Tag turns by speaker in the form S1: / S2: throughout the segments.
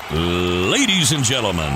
S1: Ladies and gentlemen,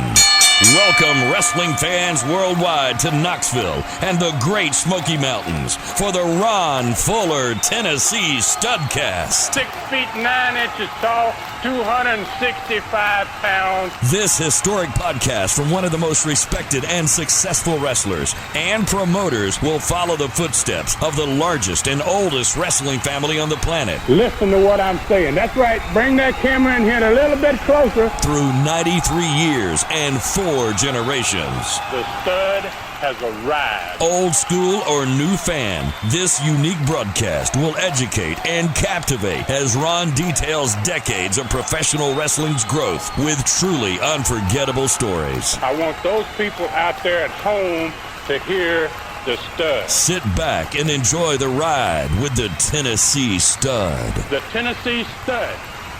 S1: welcome wrestling fans worldwide to Knoxville and the Great Smoky Mountains for the Ron Fuller Tennessee Studcast.
S2: 6 feet 9 inches tall, 265 pounds.
S1: This historic podcast from one of the most respected and successful wrestlers and promoters will follow the footsteps of the largest and oldest wrestling family on the planet.
S2: Listen to what I'm saying. That's right. Bring that camera in here a little bit closer.
S1: Through 93 years and 4 generations.
S2: The stud has arrived.
S1: Old school or new fan, this unique broadcast will educate and captivate as Ron details decades of professional wrestling's growth with truly unforgettable stories.
S2: I want those people out there at home to hear the stud.
S1: Sit back and enjoy the ride with the Tennessee Stud.
S2: The Tennessee Stud.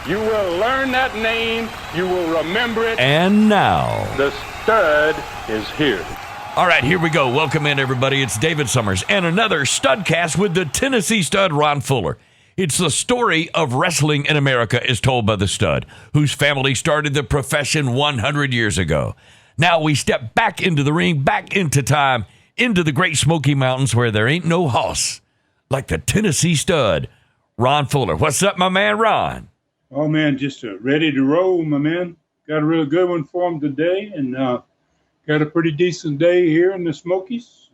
S2: You will learn that name. You will remember it.
S1: And now,
S2: the stud is here.
S1: All right, here we go. Welcome in, everybody. It's David Summers and another Studcast with the Tennessee Stud, Ron Fuller. It's the story of wrestling in America as told by the Stud, whose family started the profession 100 years ago. Now we step back into the ring, back into time, into the Great Smoky Mountains where there ain't no hoss like the Tennessee Stud, Ron Fuller. What's up, my man, Ron?
S3: Oh, man, just ready to roll, my man. Got a real good one for him today, and got a pretty decent day here in the Smokies.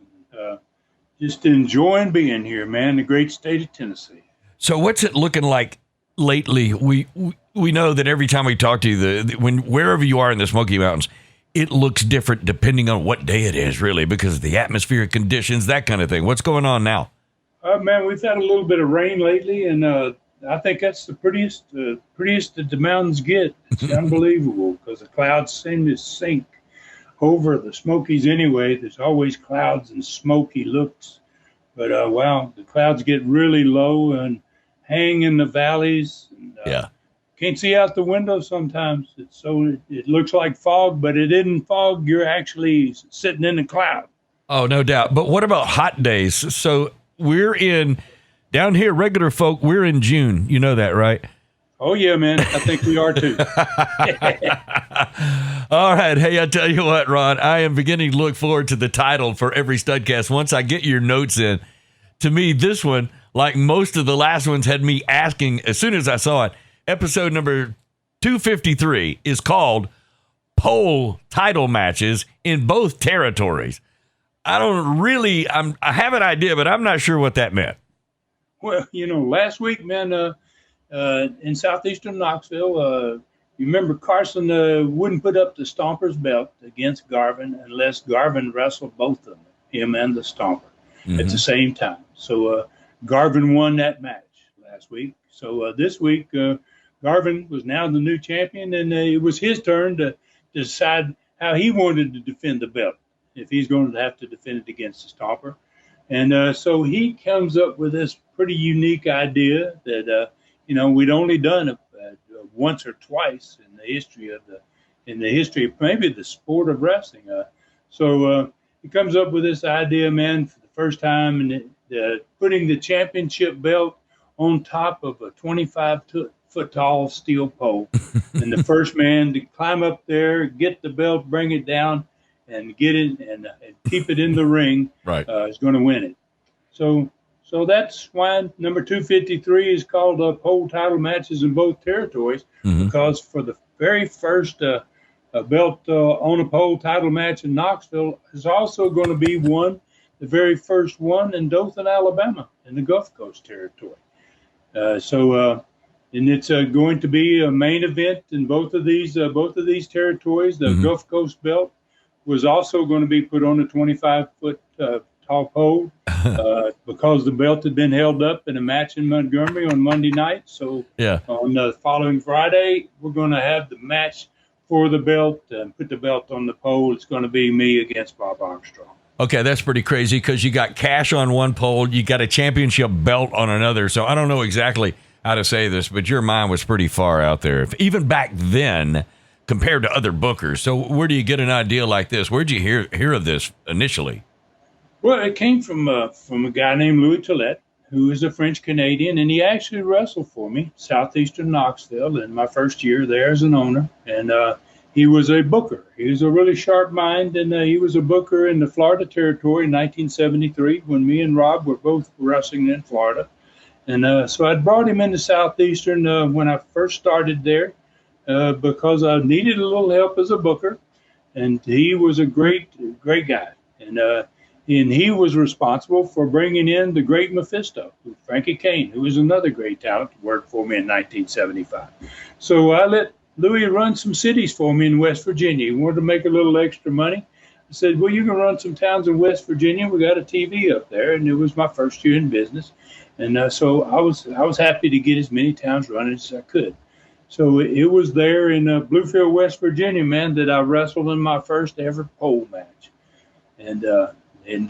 S3: Just enjoying being here, man, the great state of Tennessee.
S1: So what's it looking like lately? We know that every time we talk to you, wherever you are in the Smoky Mountains, it looks different depending on what day it is, really, because of the atmospheric conditions, that kind of thing. What's going on now?
S3: Man, we've had a little bit of rain lately, and I think that's the prettiest that the mountains get. It's unbelievable because the clouds seem to sink over the Smokies anyway. There's always clouds and smoky looks. But, wow, the clouds get really low and hang in the valleys. And, can't see out the window sometimes. It looks like fog, but it isn't fog. You're actually sitting in the cloud.
S1: Oh, no doubt. But what about hot days? So down here, regular folk, we're in June. You know that, right?
S3: Oh, yeah, man. I think we are, too.
S1: All right. Hey, I tell you what, Ron, I am beginning to look forward to the title for every Studcast once I get your notes in. To me, this one, like most of the last ones, had me asking as soon as I saw it. Episode number 253 is called Pole Title Matches in Both Territories. I have an idea, but I'm not sure what that meant.
S3: Well, last week, man, in southeastern Knoxville, you remember Carson wouldn't put up the Stomper's belt against Garvin unless Garvin wrestled both of them, him and the Stomper, at the same time. So Garvin won that match last week. So this week, Garvin was now the new champion, and it was his turn to decide how he wanted to defend the belt, if he's going to have to defend it against the Stomper. And so he comes up with this pretty unique idea that, we'd only done it once or twice in the history of maybe the sport of wrestling. So he comes up with this idea, man, for the first time, and putting the championship belt on top of a 25-foot tall steel pole. And the first man to climb up there, get the belt, bring it down, and get it and keep it in the ring,
S1: right,
S3: is going to win it. So that's why number 253 is called Pole Title Matches in Both Territories, because for the very first belt on a pole title match in Knoxville is also going to be the very first one in Dothan, Alabama, in the Gulf Coast territory. And it's going to be a main event in both of these territories. The Gulf Coast belt was also going to be put on a 25-foot tall pole because the belt had been held up in a match in Montgomery on Monday night. So on the following Friday, we're going to have the match for the belt and put the belt on the pole. It's going to be me against Bob Armstrong. Okay, that's pretty crazy because you got cash on one pole, you got a championship belt on another. So I don't know exactly how to say this, but your mind was pretty far out there, even back then compared to other bookers. So where do you get an idea like this? Where'd you hear of this initially? Well, it came from a guy named Louis Tillett, who is a French Canadian, and he actually wrestled for me, Southeastern Knoxville, in my first year there as an owner. And he was a booker. He was a really sharp mind, and he was a booker in the Florida territory in 1973 when me and Rob were both wrestling in Florida. And so I brought him into Southeastern when I first started there because I needed a little help as a booker. And he was a great guy. And he was responsible for bringing in the great Mephisto, Frankie Kane, who was another great talent, to work for me in 1975. So I let Louis run some cities for me in West Virginia. He wanted to make a little extra money. I said, well, you can run some towns in West Virginia. We got a TV up there, and it was my first year in business. And so I was happy to get as many towns running as I could. So it was there in Bluefield, West Virginia, man, that I wrestled in my first ever pole match. And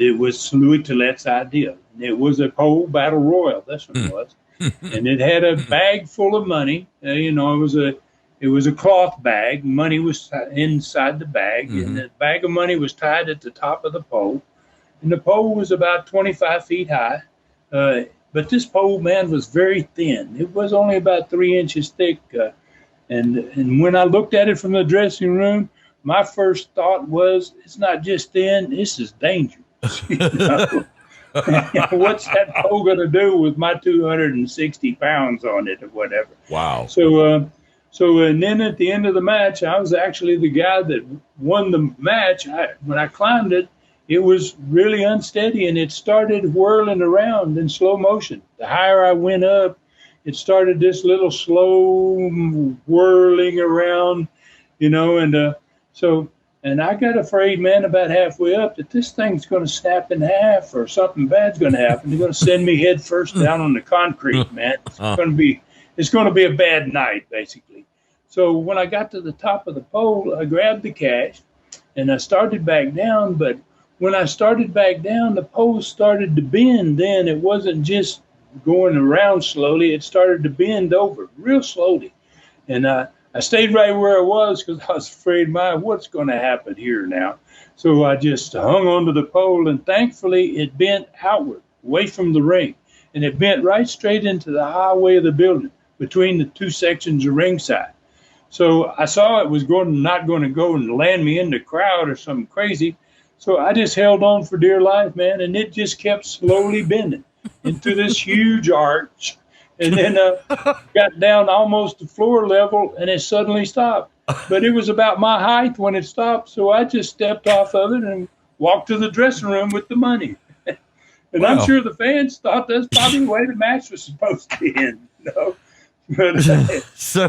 S3: it was Louis Tillette's idea. It was a pole battle royal. That's what it was. And it had a bag full of money. It was a cloth bag. Money was inside the bag, and the bag of money was tied at the top of the pole. And the pole was about 25 feet high. But this pole, man, was very thin. It was only about 3 inches thick. And when I looked at it from the dressing room, my first thought was, it's not just thin, this is dangerous. What's that pole going to do with my 260 pounds on it or whatever?
S1: Wow.
S3: So and then at the end of the match, I was actually the guy that won the match. When I climbed it, it was really unsteady, and it started whirling around in slow motion. The higher I went up, it started this little slow whirling around, and I got afraid, man, about halfway up that this thing's going to snap in half or something bad's going to happen. They're going to send me head first down on the concrete, man. It's going to be a bad night, basically. So when I got to the top of the pole, I grabbed the cash and I started back down. But when I started back down, the pole started to bend. Then it wasn't just going around slowly. It started to bend over real slowly. And I stayed right where I was because I was afraid, what's going to happen here now? So I just hung onto the pole, and thankfully it bent outward, away from the ring. And it bent right straight into the highway of the building between the two sections of ringside. So I saw it was not going to go and land me in the crowd or something crazy. So I just held on for dear life, man, and it just kept slowly bending into this huge arch. And then got down almost to floor level, and it suddenly stopped. But it was about my height when it stopped, so I just stepped off of it and walked to the dressing room with the money. And I'm sure the fans thought that's probably the way the match was supposed to end. But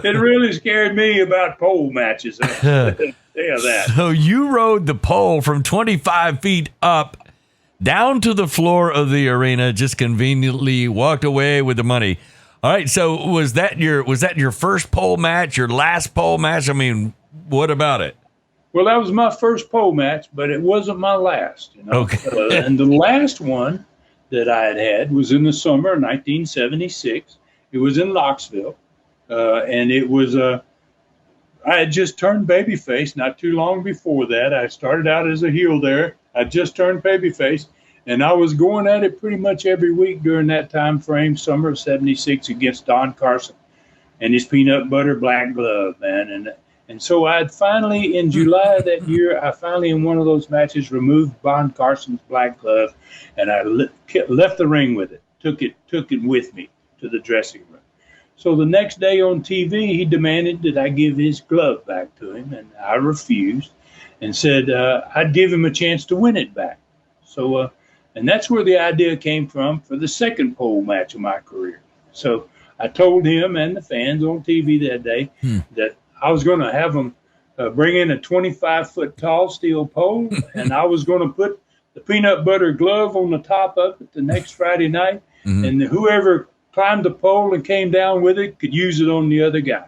S3: it really scared me about pole matches. I'll tell you that.
S1: So you rode the pole from 25 feet up down to the floor of the arena, just conveniently walked away with the money. All right, so was that your first pole match, your last pole match? I mean, what about it?
S3: Well, that was my first pole match, but it wasn't my last.
S1: Okay.
S3: And the last one that I had was in the summer of 1976. It was in Knoxville, and it was I had just turned babyface not too long before that. I started out as a heel there. I just turned babyface. And I was going at it pretty much every week during that time frame, summer of 76, against Don Carson and his peanut butter black glove, man. And so I'd finally, in July of that year, in one of those matches, removed Don Carson's black glove, and I left the ring with it, took it with me to the dressing room. So the next day on TV, he demanded that I give his glove back to him, and I refused and said I'd give him a chance to win it back. So, and that's where the idea came from for the second pole match of my career. So I told him and the fans on TV that day that I was going to have them bring in a 25-foot tall steel pole, and I was going to put the peanut butter glove on the top of it the next Friday night, and whoever climbed the pole and came down with it could use it on the other guy.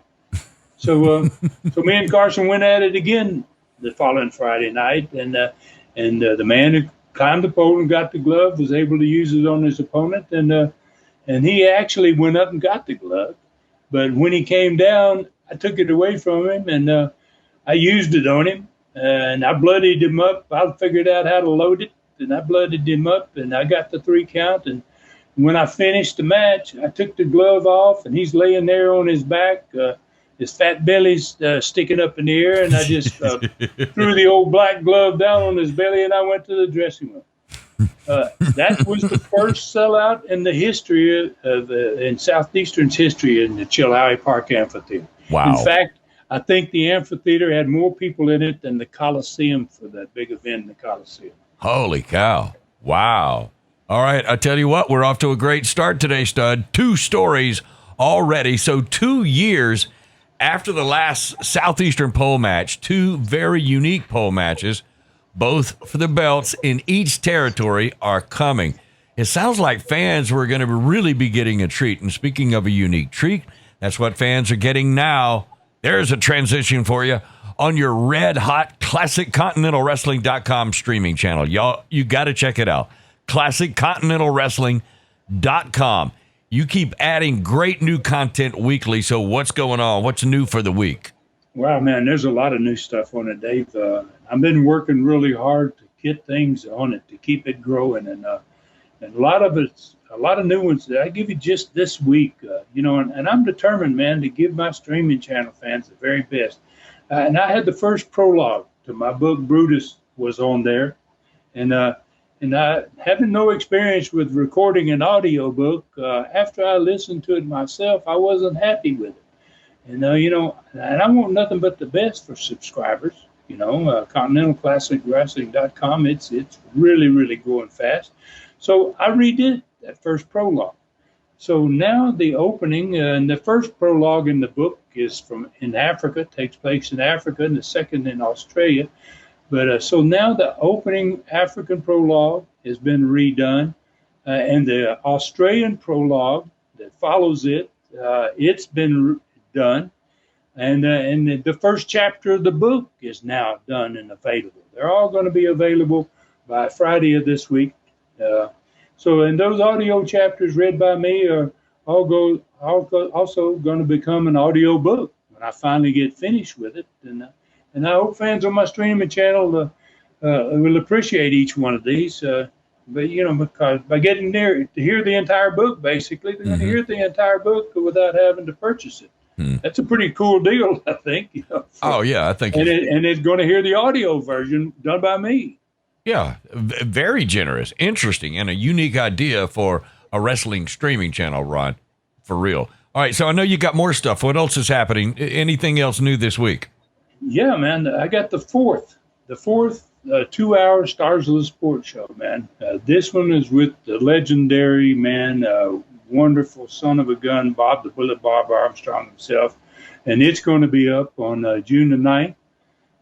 S3: So me and Carson went at it again the following Friday night, and the man who climbed the pole and got the glove was able to use it on his opponent, and he actually went up and got the glove. But when he came down, I took it away from him, and I used it on him, and I bloodied him up. I figured out how to load it, and I bloodied him up, and I got the 3 count, and When I finished the match, I took the glove off, and he's laying there on his back. His fat belly's sticking up in the air, and I just threw the old black glove down on his belly, and I went to the dressing room. That was the first sellout in the history in Southeastern's history in the Chilhowie Park Amphitheater.
S1: Wow.
S3: In fact, I think the amphitheater had more people in it than the Coliseum for that big event in the Coliseum.
S1: Holy cow. Wow. All right, I tell you what, we're off to a great start today, Stud. 2 stories already. So 2 years after the last Southeastern pole match, 2 very unique pole matches, both for the belts in each territory, are coming. It sounds like fans were going to really be getting a treat. And speaking of a unique treat, that's what fans are getting now. There's a transition for you on your red hot ClassicContinentalWrestling.com streaming channel. Y'all, you got to check it out. ClassicContinentalWrestling.com. You keep adding great new content weekly. So what's going on? What's new for the week?
S3: Wow, man, there's a lot of new stuff on it, Dave. I've been working really hard to get things on it, to keep it growing. And a lot of new ones that I give you just this week, and I'm determined, man, to give my streaming channel fans the very best. And I had the first prologue to my book, Brutus, was on there. And I, having no experience with recording an audio book, after I listened to it myself, I wasn't happy with it. And, and I want nothing but the best for subscribers. ContinentalClassicWrestling.com, it's really, really going fast. So I redid that first prologue. So now the opening, and the first prologue in the book is in Africa, takes place in Africa, and the second in Australia. But so now the opening African prologue has been redone, and the Australian prologue that follows it, it's been done, and the first chapter of the book is now done and available. They're all going to be available by Friday of this week. So, and those audio chapters read by me are also going to become an audio book when I finally get finished with it. And I hope fans on my streaming channel will appreciate each one of these. But, because by getting there to hear the entire book, basically, they're going to hear the entire book without having to purchase it. That's a pretty cool deal, I think.
S1: Oh, yeah, I think.
S3: And it's going to hear the audio version done by me.
S1: Yeah, very generous, interesting, and a unique idea for a wrestling streaming channel, Ron, for real. All right, so I know you got more stuff. What else is happening? Anything else new this week?
S3: Yeah, man, I got the fourth 2-hour Stars of the Sport show, man. This one is with the legendary, man, wonderful son of a gun, Bob the Bullet Bob Armstrong himself. And it's going to be up on June the 9th,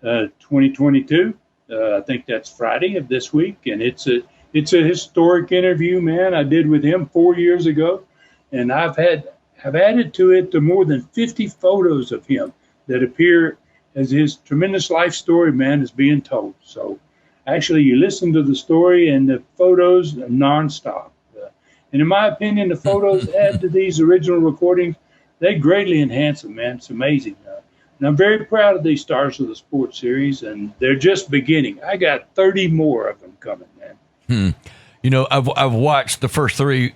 S3: 2022. I think that's Friday of this week. And it's a historic interview, man, I did with him 4 years ago. And I've added to it to more than 50 photos of him that appear as his tremendous life story, man, is being told. So actually you listen to the story and the photos are nonstop. And in my opinion, the photos add to these original recordings. They greatly enhance them, man. It's amazing. And I'm very proud of these Stars of the Sport series, and they're just beginning. I got 30 more of them coming, man.
S1: I've watched the first three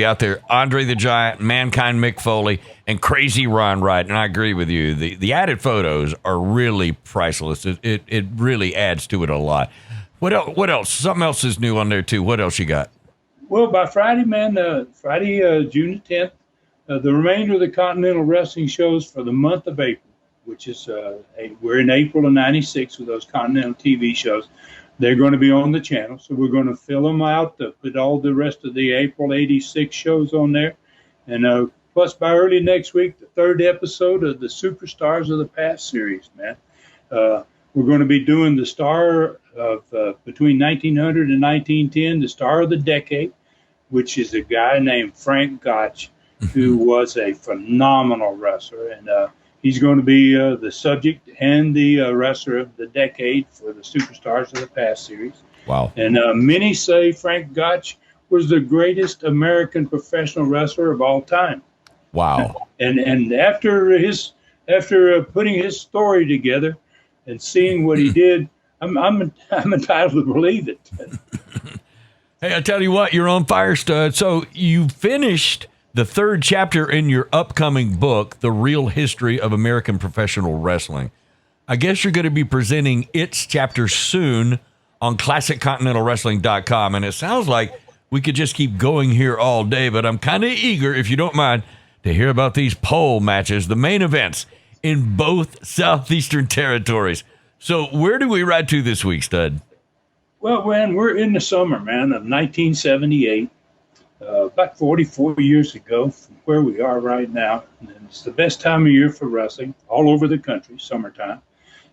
S1: out there: Andre the Giant, Mankind Mick Foley, and Crazy Ron Wright. And I agree with you. The added photos are really priceless. It really adds to it a lot. What else? Something else is new on there too. What else you got?
S3: Well, by Friday, man, June the 10th, the remainder of the Continental Wrestling shows for the month of April, which is we're in April of '96 with those Continental TV shows. They're going to be on the channel, so we're going to fill them out, put all the rest of the April '86 shows on there. And plus, by early next week, the 3rd episode of the Superstars of the Past series, man. We're going to be doing the star of between 1900 and 1910, the star of the decade, which is a guy named Frank Gotch, who was a phenomenal wrestler. And he's going to be the subject and the wrestler of the decade for the Superstars of the Past series.
S1: Wow. And
S3: many say Frank Gotch was the greatest American professional wrestler of all time.
S1: Wow.
S3: And after putting his story together and seeing what he did, I'm entitled to believe it.
S1: Hey, I tell you what, you're on fire, Stud. So you finished the third chapter in your upcoming book, The Real History of American Professional Wrestling. I guess you're going to be presenting its chapter soon on ClassicContinentalWrestling.com. And it sounds like we could just keep going here all day, but I'm kind of eager, if you don't mind, to hear about these pole matches, the main events in both Southeastern territories. So where do we ride to this week, Stud?
S3: Well, man, we're in the summer, man, of 1978, about 44 years ago from where we are right now. And it's the best time of year for wrestling all over the country, summertime.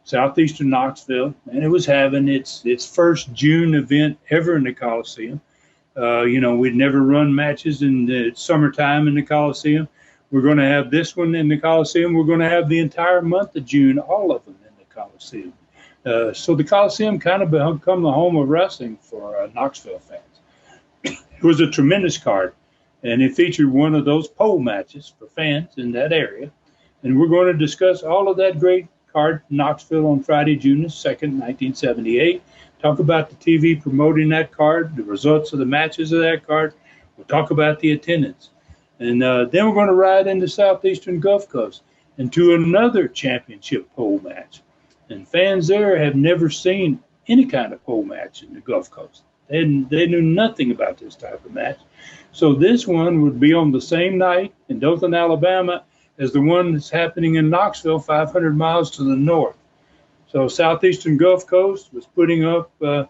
S3: Southeastern Knoxville, and it was having its first June event ever in the Coliseum. We'd never run matches in the summertime in the Coliseum. We're going to have this one in the Coliseum. We're going to have the entire month of June, all of them in the Coliseum. So the Coliseum kind of become the home of wrestling for Knoxville fans. It was a tremendous card, and it featured one of those pole matches for fans in that area. And we're going to discuss all of that great card in Knoxville on Friday, June 2nd, 1978. Talk about the TV promoting that card, the results of the matches of that card. We'll talk about the attendance. And then we're going to ride into Southeastern Gulf Coast into another championship pole match. And fans there have never seen any kind of pole match in the Gulf Coast. They knew nothing about this type of match. So this one would be on the same night in Dothan, Alabama, as the one that's happening in Knoxville, 500 miles to the north. So Southeastern Gulf Coast was putting up, there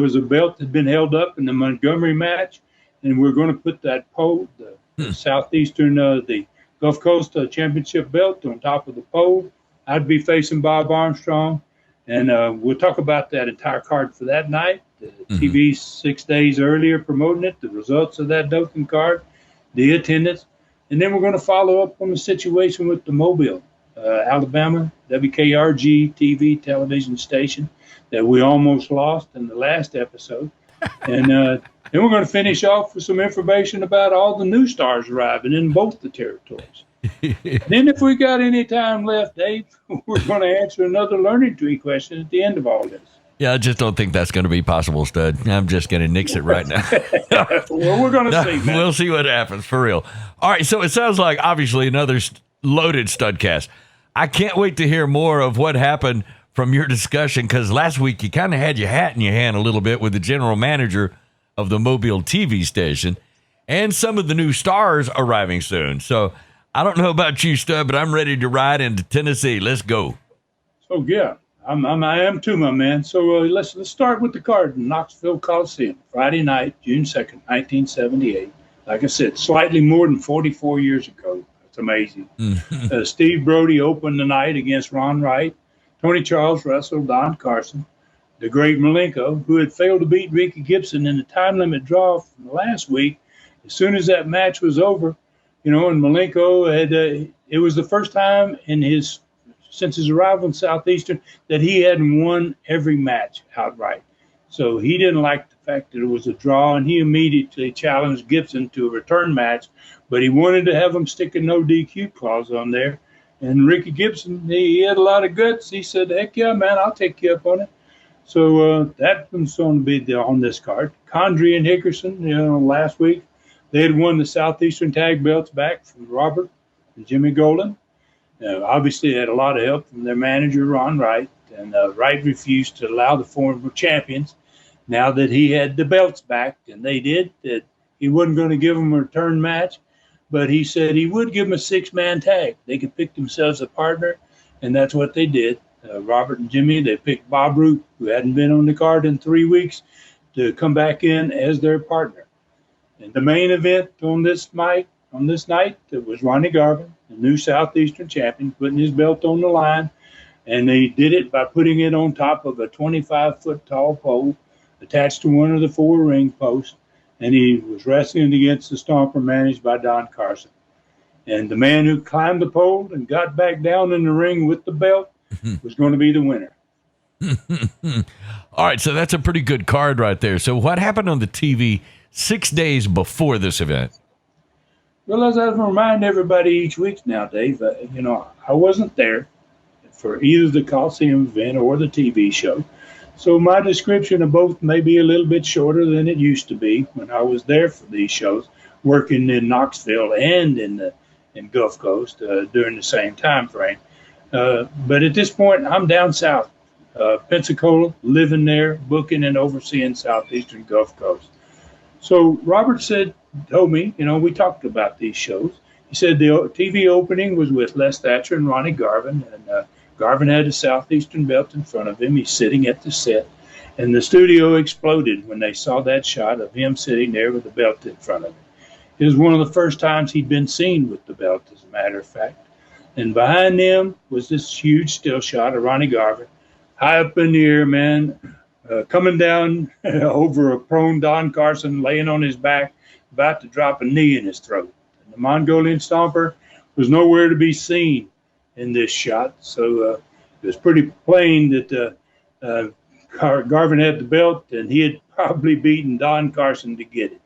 S3: was a belt that had been held up in the Montgomery match, and we're going to put that pole, the Southeastern, the Gulf Coast championship belt on top of the pole. I'd be facing Bob Armstrong, and we'll talk about that entire card for that night. The TV 6 days earlier promoting it, the results of that Dothan card, the attendance. And then we're going to follow up on the situation with the Mobile, Alabama, WKRG TV television station that we almost lost in the last episode. And then we're going to finish off with some information about all the new stars arriving in both the territories. Then if we got any time left, Dave, we're going to answer another learning tree question at the end of all this.
S1: Yeah, I just don't think that's going to be possible, Stud. I'm just going to nix it right now.
S3: Well, we're going to see, man.
S1: We'll see what happens, for real. All right, so it sounds like, obviously, another loaded Studcast. I can't wait to hear more of what happened from your discussion, because last week you kind of had your hat in your hand a little bit with the general manager of the Mobile TV station and some of the new stars arriving soon. So I don't know about you, Stud, but I'm ready to ride into Tennessee. Let's go.
S3: So, yeah. I am too, my man. So let's start with the card in Knoxville Coliseum, Friday night, June 2nd, 1978. Like I said, slightly more than 44 years ago. That's amazing. Steve Brody opened the night against Ron Wright. Tony Charles wrestled Don Carson. The great Malenko, who had failed to beat Ricky Gibson in the time limit draw from last week. As soon as that match was over, and Malenko had, it was the first time since his arrival in Southeastern that he hadn't won every match outright. So he didn't like the fact that it was a draw, and he immediately challenged Gibson to a return match, but he wanted to have him stick a no DQ clause on there. And Ricky Gibson, he had a lot of guts. He said, heck yeah, man, I'll take you up on it. So that one's going to be on this card. Condrey and Hickerson, last week, they had won the Southeastern tag belts back from Robert and Jimmy Golden. Obviously, they had a lot of help from their manager, Ron Wright, and Wright refused to allow the former champions, now that he had the belts back, and they did, that he wasn't going to give them a return match, but he said he would give them a six-man tag. They could pick themselves a partner, and that's what they did. Robert and Jimmy, they picked Bob Root, who hadn't been on the card in 3 weeks, to come back in as their partner. And the main event on this night, it was Ronnie Garvin, the new Southeastern champion, putting his belt on the line. And they did it by putting it on top of a 25-foot tall pole attached to one of the four ring posts. And he was wrestling against the Stomper managed by Don Carson. And the man who climbed the pole and got back down in the ring with the belt was going to be the winner.
S1: All right, so that's a pretty good card right there. So what happened on the TV 6 days before this event?
S3: Well, as I remind everybody each week now, Dave, I wasn't there for either the Coliseum event or the TV show. So my description of both may be a little bit shorter than it used to be when I was there for these shows, working in Knoxville and in Gulf Coast during the same time frame. But at this point, I'm down south, Pensacola, living there, booking and overseeing southeastern Gulf Coast. So Robert told me, we talked about these shows. He said the TV opening was with Les Thatcher and Ronnie Garvin, and Garvin had a southeastern belt in front of him. He's sitting at the set, and the studio exploded when they saw that shot of him sitting there with the belt in front of him. It was one of the first times he'd been seen with the belt, as a matter of fact. And behind them was this huge still shot of Ronnie Garvin, high up in the air, man, coming down over a prone Don Carson, laying on his back, about to drop a knee in his throat. And the Mongolian Stomper was nowhere to be seen in this shot. So it was pretty plain that Garvin had the belt, and he had probably beaten Don Carson to get it.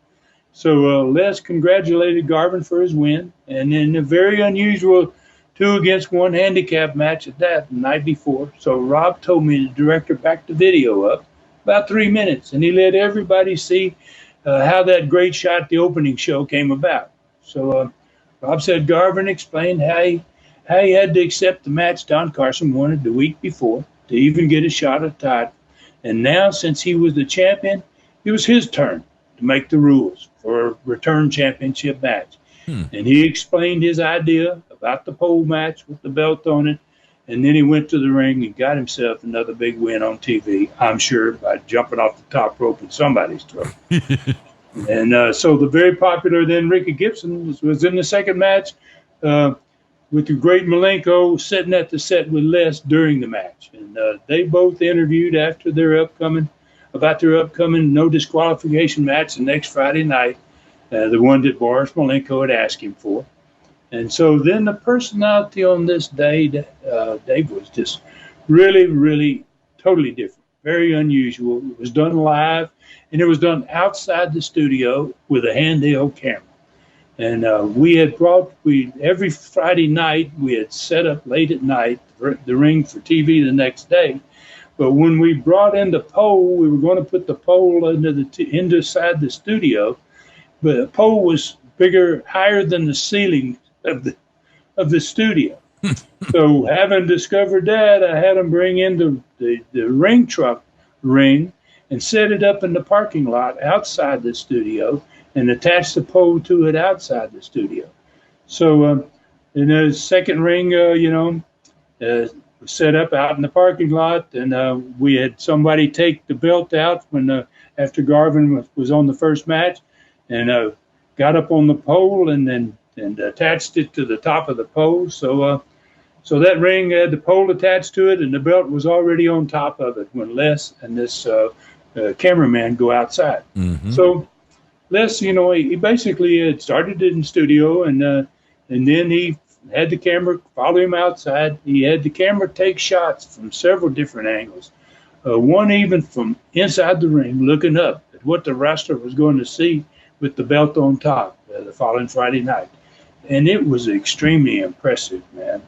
S3: So Les congratulated Garvin for his win, and in a very unusual 2-against-1 handicap match at that the night before. So Rob told me the director backed the video up about 3 minutes, and he let everybody see how that great shot, the opening show, came about. So Rob said Garvin explained how he had to accept the match Don Carson wanted the week before to even get a shot at the title. And now, since he was the champion, it was his turn to make the rules for a return championship match. And he explained his idea about the pole match with the belt on it. And then he went to the ring and got himself another big win on TV, I'm sure, by jumping off the top rope in somebody's throat. And so the very popular then Ricky Gibson was in the second match with the great Malenko sitting at the set with Les during the match. And they both interviewed after about their upcoming no disqualification match the next Friday night, the one that Boris Malenko had asked him for. And so then the personality on this day, Dave, was just really, really totally different, very unusual. It was done live, and it was done outside the studio with a handheld camera. And every Friday night, we had set up late at night the ring for TV the next day. But when we brought in the pole, we were going to put the pole inside the studio, but the pole was higher than the ceiling of the studio. So having discovered that, I had them bring in the ring truck and set it up in the parking lot outside the studio and attach the pole to it outside the studio. So in the second ring, set up out in the parking lot, and we had somebody take the belt out after Garvin was on the first match, and got up on the pole and attached it to the top of the pole. So that ring had the pole attached to it, and the belt was already on top of it when Les and this cameraman go outside. Mm-hmm. So Les, he basically had started it in studio, and then he had the camera follow him outside. He had the camera take shots from several different angles, one even from inside the ring, looking up at what the wrestler was going to see with the belt on top the following Friday night. And it was extremely impressive, man,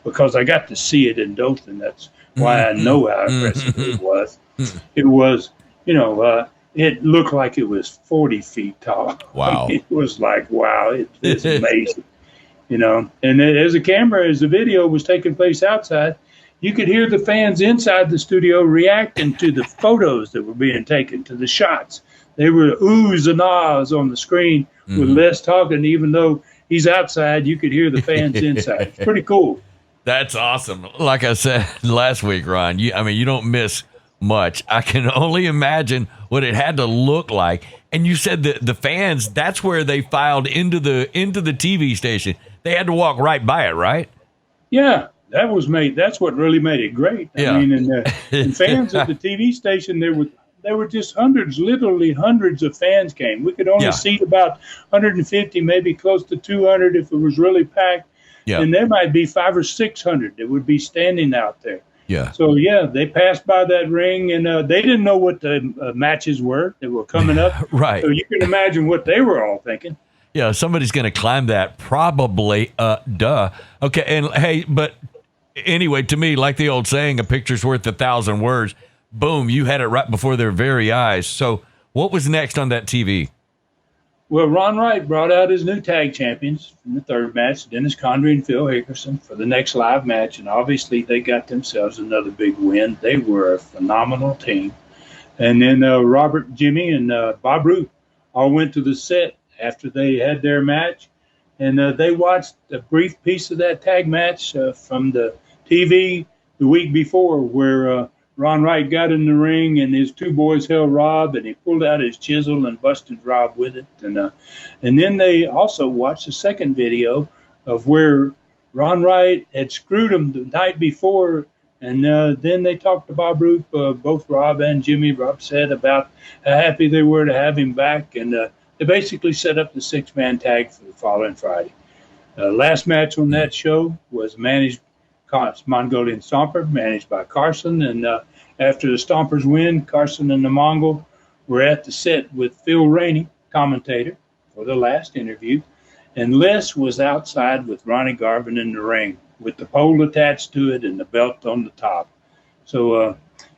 S3: because I got to see it in Dothan. That's why I know how impressive it was. It was, it looked like it was 40 feet tall.
S1: Wow.
S3: It was like, wow, it's amazing. And as the video was taking place outside, you could hear the fans inside the studio reacting to the photos that were being taken, to the shots. They were oohs and ahs on the screen with Les talking. Even though he's outside, you could hear the fans inside. It's pretty cool.
S1: That's awesome. Like I said last week, Ron, you don't miss much. I can only imagine what it had to look like. And you said that the fans, that's where they filed into the TV station. They had to walk right by it, right?
S3: Yeah, that's what really made it great.
S1: Yeah.
S3: And fans at the TV station, there were just literally hundreds of fans came. We could only seat about 150, maybe close to 200 if it was really packed. Yeah. And there might be 500 or 600 that would be standing out there.
S1: Yeah.
S3: So, they passed by that ring, and they didn't know what the matches were that were coming up.
S1: Right.
S3: So you can imagine what they were all thinking.
S1: Yeah, somebody's going to climb that, probably. Duh. Okay, and hey, but anyway, to me, like the old saying, a picture's worth 1,000 words. Boom, you had it right before their very eyes. So what was next on that TV?
S3: Well, Ron Wright brought out his new tag champions in the third match, Dennis Condrey and Phil Hickerson, for the next live match. And obviously they got themselves another big win. They were a phenomenal team. And then Robert, Jimmy, and Bob Root all went to the set after they had their match. And they watched a brief piece of that tag match from the TV the week before, where Ron Wright got in the ring and his two boys held Rob, and he pulled out his chisel and busted Rob with it. And then they also watched the second video of where Ron Wright had screwed him the night before. And then they talked to Bob Roop, both Rob and Jimmy. Rob said about how happy they were to have him back. And they basically set up the six-man tag for the following Friday. Last match on that show was managed Mongolian Stomper, managed by Carson. And after the Stompers win, Carson and the Mongol were at the set with Phil Rainey, commentator, for the last interview. And Les was outside with Ronnie Garvin in the ring with the pole attached to it and the belt on the top. So,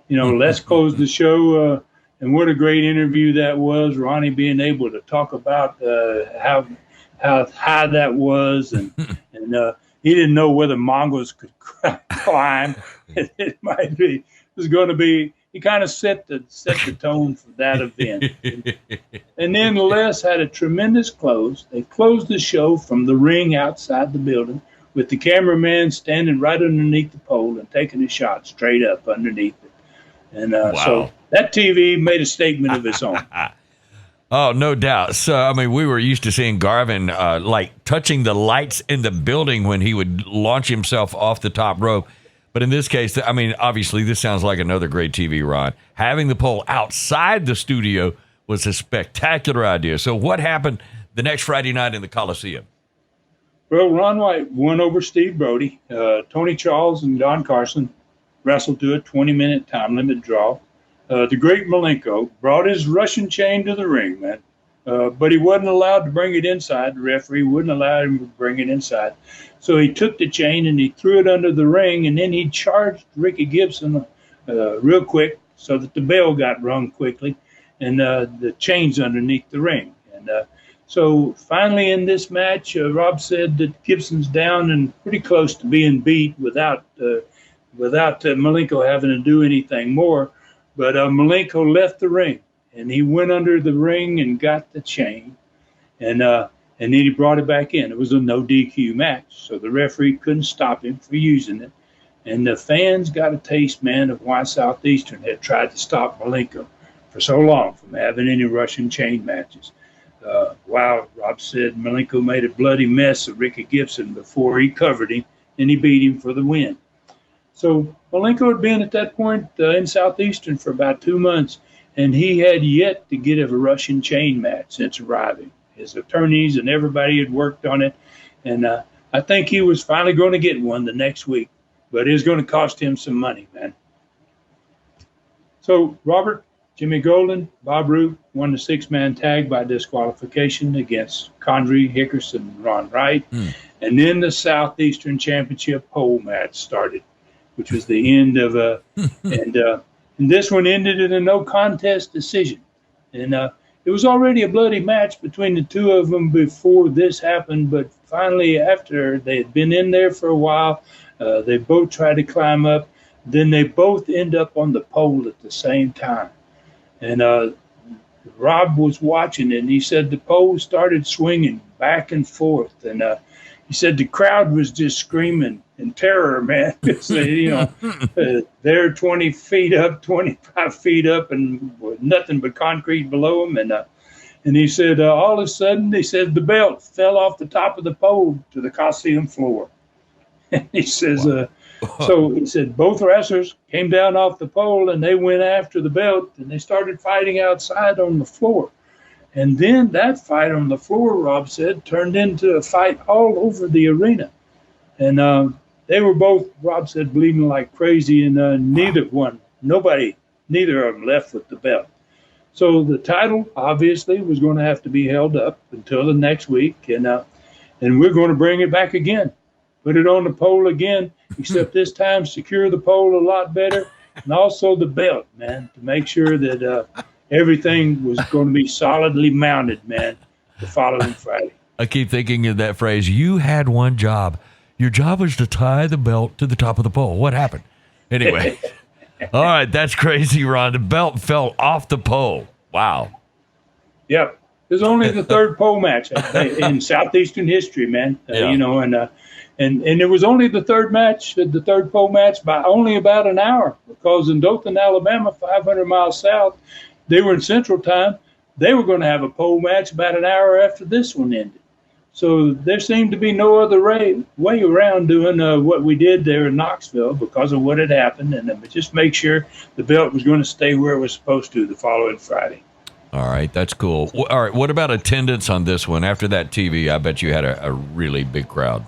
S3: Les closed the show. And what a great interview that was. Ronnie being able to talk about how high that was. And he didn't know whether Mongols could climb. It might be. It was going to be. He kind of set the tone for that event. And then Les had a tremendous close. They closed the show from the ring outside the building with the cameraman standing right underneath the pole and taking a shot straight up underneath it. And
S1: wow.
S3: So that TV made a statement of its own.
S1: Oh, no doubt. So, I mean, we were used to seeing Garvin like touching the lights in the building when he would launch himself off the top rope. But in this case, I mean, obviously, this sounds like another great TV, Ron. Having the pole outside the studio was a spectacular idea. So what happened the next Friday night in the Coliseum?
S3: Well, Ron White won over Steve Brody. Tony Charles and Don Carson wrestled to a 20-minute time limit draw. The great Malenko brought his Russian chain to the ring, man. But he wasn't allowed to bring it inside. The referee wouldn't allow him to bring it inside. So he took the chain and he threw it under the ring, and then he charged Ricky Gibson real quick so that the bell got rung quickly, and the chain's underneath the ring. And so finally in this match, Rob said that Gibson's down and pretty close to being beat without Malenko having to do anything more. But Malenko left the ring, and he went under the ring and got the chain, and then he brought it back in. It was a no DQ match, so the referee couldn't stop him for using it. And the fans got a taste, man, of why Southeastern had tried to stop Malenko for so long from having any Russian chain matches. Wow, Rob said Malenko made a bloody mess of Ricky Gibson before he covered him, and he beat him for the win. So Malenko had been at that point in Southeastern for about 2 months, and he had yet to get a Russian chain match since arriving. His attorneys and everybody had worked on it, and I think he was finally going to get one the next week, but it was going to cost him some money, man. So Robert, Jimmy Golden, Bob Root won the six-man tag by disqualification against Condrey, Hickerson, and Ron Wright. And then the Southeastern Championship pole match started, which was the end of and this one ended in a no contest decision. And it was already a bloody match between the two of them before this happened, but finally after they had been in there for a while, they both tried to climb up. Then they both end up on the pole at the same time. And Rob was watching it, and he said the pole started swinging back and forth. And he said the crowd was just screaming in terror, man. They're 20 feet up, 25 feet up, and nothing but concrete below them. And he said all of a sudden, he said the belt fell off the top of the pole to the Coliseum floor. And he says, so he said both wrestlers came down off the pole and they went after the belt and they started fighting outside on the floor. And then that fight on the floor, Rob said, turned into a fight all over the arena. And they were both, Rob said, bleeding like crazy, and neither of them left with the belt. So the title, obviously, was going to have to be held up until the next week, and we're going to bring it back again. Put it on the pole again, except this time secure the pole a lot better and also the belt, man, to make sure that everything was going to be solidly mounted, man, the following Friday.
S1: I keep thinking of that phrase. You had one job. Your job was to tie the belt to the top of the pole. What happened? Anyway. All right, that's crazy, Ron. The belt fell off the pole. Wow.
S3: Yep. It was only the third pole match in Southeastern history, man. You know, and it was only the third pole match by only about an hour, because in Dothan, Alabama, 500 miles south, they were in Central Time. They were going to have a pole match about an hour after this one ended. So there seemed to be no other way around doing what we did there in Knoxville because of what had happened, and just make sure the belt was going to stay where it was supposed to the following Friday.
S1: All right, that's cool. All right, what about attendance on this one? After that TV, I bet you had a really big crowd.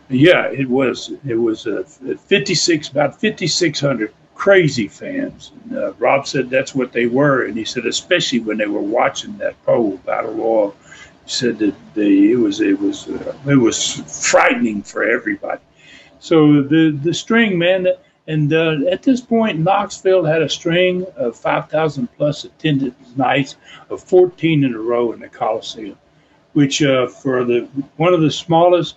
S3: Yeah, it was about 5,600 crazy fans. And, Rob said that's what they were, and he said especially when they were watching that pole battle royal. He said that it was frightening for everybody. So the string, man, and at this point, Knoxville had a string of 5,000 plus attendance nights of 14 in a row in the Coliseum, which for one of the smallest.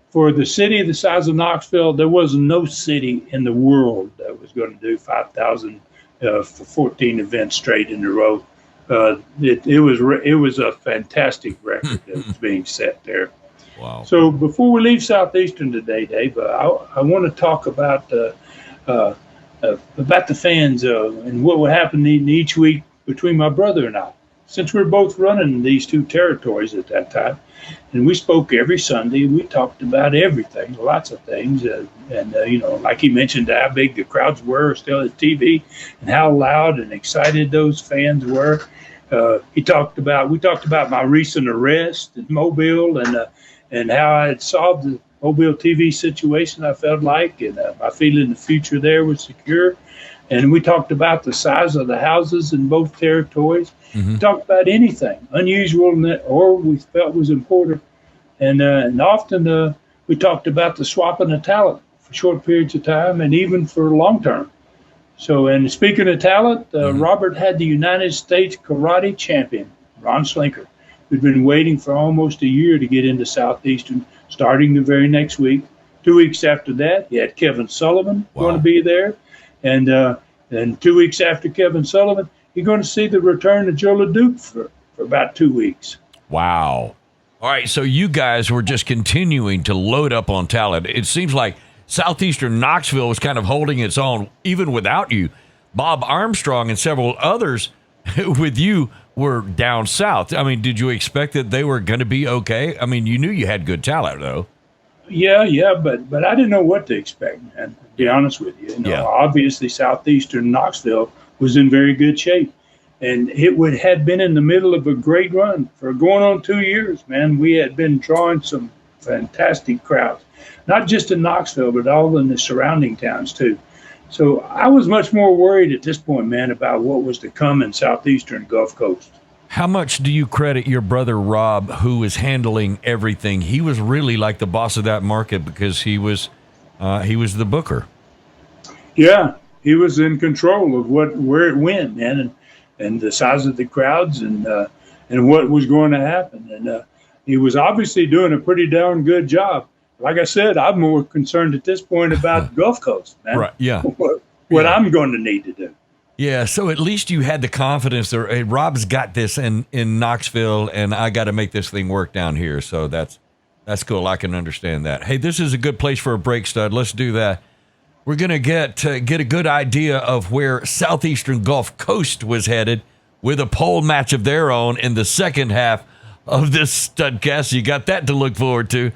S3: For the city the size of Knoxville, there was no city in the world that was going to do 5,000 for 14 events straight in a row. It was a fantastic record that was being set there.
S1: Wow.
S3: So before we leave Southeastern today, Dave, I want to talk about the fans and what would happen each week between my brother and I. Since we were both running these two territories at that time, and we spoke every Sunday, we talked about everything, lots of things, and you know, like he mentioned, how big the crowds were still at TV, and how loud and excited those fans were. We talked about my recent arrest in Mobile, and how I had solved the Mobile TV situation. I felt like, and my feeling the future there was secure. And we talked about the size of the houses in both territories. Mm-hmm. We talked about anything unusual or we felt was important. And often we talked about the swapping of talent for short periods of time and even for long term. So, and speaking of talent, Robert had the United States karate champion, Ron Slinker, who'd been waiting for almost a year to get into Southeastern, starting the very next week. 2 weeks after that, he had Kevin Sullivan going to be there. And 2 weeks after Kevin Sullivan, you're going to see the return of Joe LeDuc for about 2 weeks.
S1: Wow. All right, so you guys were just continuing to load up on talent. It seems like Southeastern Knoxville was kind of holding its own even without you. Bob Armstrong and several others with you were down south. I mean, did you expect that they were going to be okay? I mean, you knew you had good talent, though.
S3: Yeah, but I didn't know what to expect, man, to be honest with you. Obviously, Southeastern Knoxville was in very good shape, and it had been in the middle of a great run for going on 2 years, man. We had been drawing some fantastic crowds, not just in Knoxville, but all in the surrounding towns, too. So I was much more worried at this point, man, about what was to come in Southeastern Gulf Coast.
S1: How much do you credit your brother Rob, who is handling everything? He was really like the boss of that market because he was the booker. Yeah,
S3: he was in control of where it went, man, and the size of the crowds and what was going to happen. And he was obviously doing a pretty darn good job. Like I said, I'm more concerned at this point about the Gulf Coast, man.
S1: Right? Yeah.
S3: What I'm going to need to do.
S1: Yeah, so at least you had the confidence that, hey, Rob's got this in Knoxville, and I got to make this thing work down here. So that's cool. I can understand that. Hey, this is a good place for a break, Stud. Let's do that. We're going to get a good idea of where Southeastern Gulf Coast was headed with a pole match of their own in the second half of this Studcast. You got that to look forward to.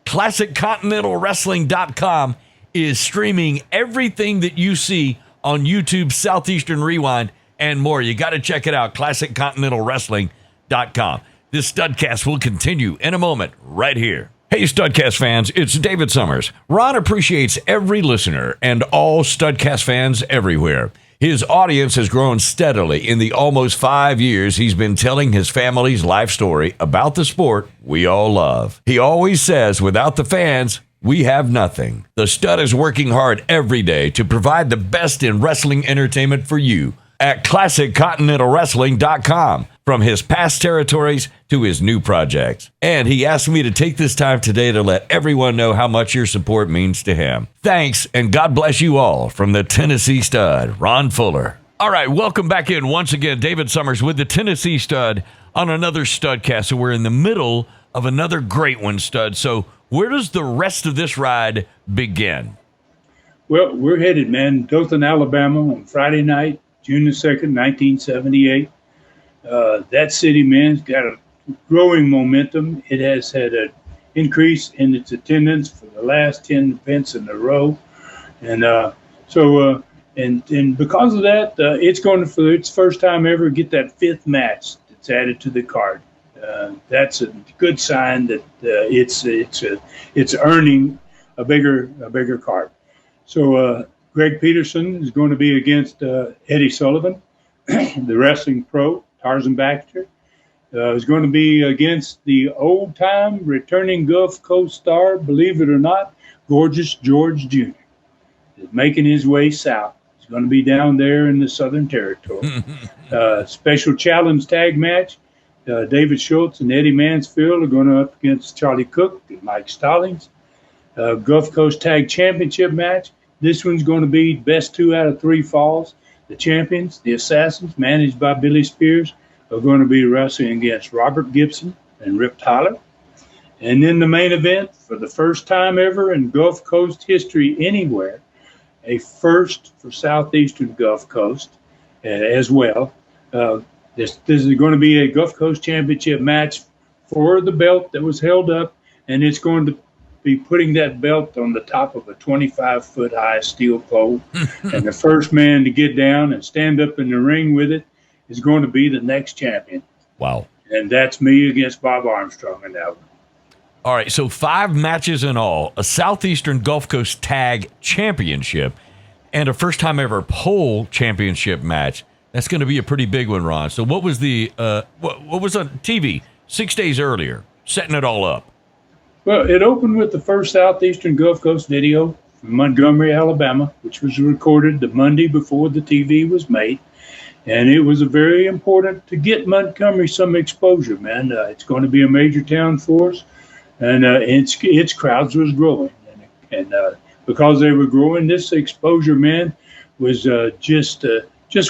S1: ClassicContinentalWrestling.com is streaming everything that you see on YouTube, Southeastern Rewind, and more. You got to check it out, ClassicContinentalWrestling.com. This Studcast will continue in a moment right here. Hey, Studcast fans, it's David Summers. Ron appreciates every listener and all Studcast fans everywhere. His audience has grown steadily in the almost 5 years he's been telling his family's life story about the sport we all love. He always says, without the fans, we have nothing. The Stud is working hard every day to provide the best in wrestling entertainment for you at ClassicContinentalWrestling.com, from his past territories to his new projects. And he asked me to take this time today to let everyone know how much your support means to him. Thanks, and God bless you all from the Tennessee Stud, Ron Fuller. All right, welcome back in once again. David Summers with the Tennessee Stud on another Studcast. So we're in the middle of another great one, Stud. So where does the rest of this ride begin?
S3: Well, we're headed, man, Dothan, Alabama on Friday night, June the 2nd, 1978. That city, man's got a growing momentum. It has had an increase in its attendance for the last 10 events in a row. And and because of that, it's going to, for its first time ever, get that fifth match that's added to the card. That's a good sign that it's earning a bigger card. So Greg Peterson is going to be against Eddie Sullivan, the wrestling pro. Tarzan Baxter is going to be against the old-time returning Gulf Coast star, believe it or not, Gorgeous George Jr. is making his way south. He's going to be down there in the Southern Territory. Special challenge tag match. David Schultz and Eddie Mansfield are going up against Charlie Cook and Mike Stallings. Gulf Coast Tag Championship match. This one's going to be best 2 out of 3 falls. The champions, the Assassins, managed by Billy Spears, are going to be wrestling against Robert Gibson and Rip Tyler. And then the main event, for the first time ever in Gulf Coast history anywhere, a first for Southeastern Gulf Coast as well. This is going to be a Gulf Coast Championship match for the belt that was held up, and it's going to be putting that belt on the top of a 25-foot-high steel pole. And the first man to get down and stand up in the ring with it is going to be the next champion.
S1: Wow.
S3: And that's me against Bob Armstrong in that one.
S1: All right, so 5 matches in all, a Southeastern Gulf Coast Tag Championship, and a first-time ever pole championship match. That's going to be a pretty big one, Ron. So what was the what was on TV 6 days earlier, setting it all up?
S3: Well, it opened with the first Southeastern Gulf Coast video from Montgomery, Alabama, which was recorded the Monday before the TV was made. And it was very important to get Montgomery some exposure, man. It's going to be a major town for us, and its crowds was growing. And because they were growing, this exposure, man, was just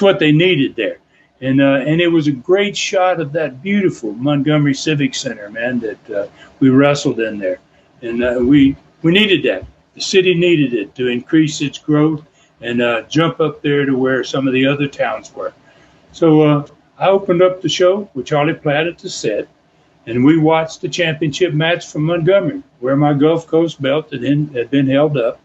S3: what they needed there. And it was a great shot of that beautiful Montgomery Civic Center, man, that we wrestled in there. And we needed that. The city needed it to increase its growth and jump up there to where some of the other towns were. So I opened up the show with Charlie Platt at the set, and we watched the championship match from Montgomery, where my Gulf Coast belt had been held up.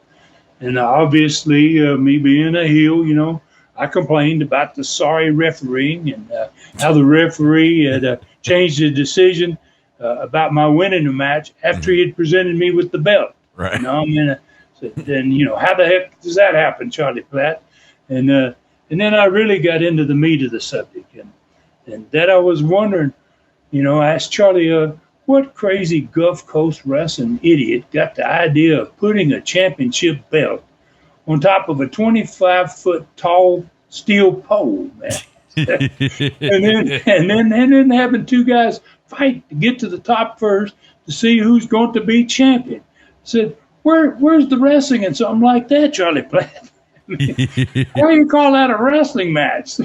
S3: And obviously, me being a heel, you know, I complained about the sorry refereeing and how the referee had changed the decision about my winning the match after he had presented me with the belt.
S1: Right.
S3: You know, I mean, then, you know, how the heck does that happen, Charlie Platt? And then I really got into the meat of the subject. And that I was wondering, you know, I asked Charlie, what crazy Gulf Coast wrestling idiot got the idea of putting a championship belt on top of a 25-foot tall steel pole, man? and then having 2 guys fight to get to the top first to see who's going to be champion. I said, where's the wrestling in something like that, Charlie Platt? Why do you call that a wrestling match?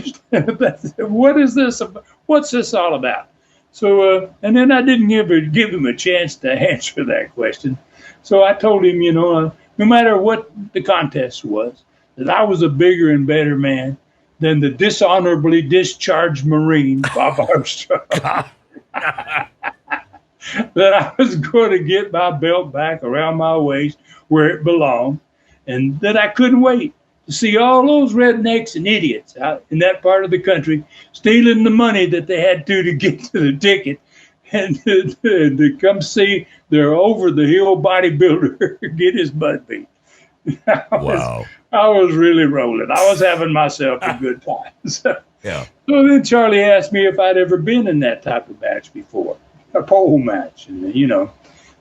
S3: What is this? What's this all about? So, and then I didn't give him a chance to answer that question. So I told him, you know, no matter what the contest was, that I was a bigger and better man than the dishonorably discharged Marine, Bob Armstrong. That I was going to get my belt back around my waist where it belonged, and that I couldn't wait to see all those rednecks and idiots out in that part of the country stealing the money that they had to get to the ticket and to come see their over-the-hill bodybuilder get his butt beat.
S1: Wow.
S3: I was really rolling. I was having myself a good time.
S1: Yeah.
S3: So then Charlie asked me if I'd ever been in that type of match before, a pole match. And, you know,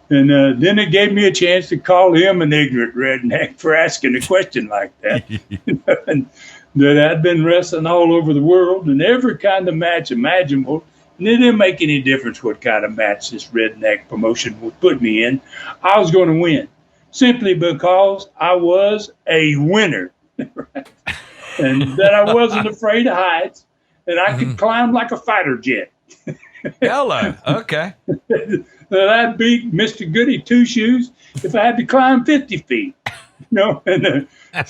S3: And then it gave me a chance to call him an ignorant redneck for asking a question like that. And that I'd been wrestling all over the world in every kind of match imaginable. And it didn't make any difference what kind of match this redneck promotion would put me in. I was going to win simply because I was a winner. And that I wasn't afraid of heights, and I could climb like a fighter jet.
S1: Hello. Okay.
S3: That I'd beat Mr. Goody Two Shoes if I had to climb 50 feet. And I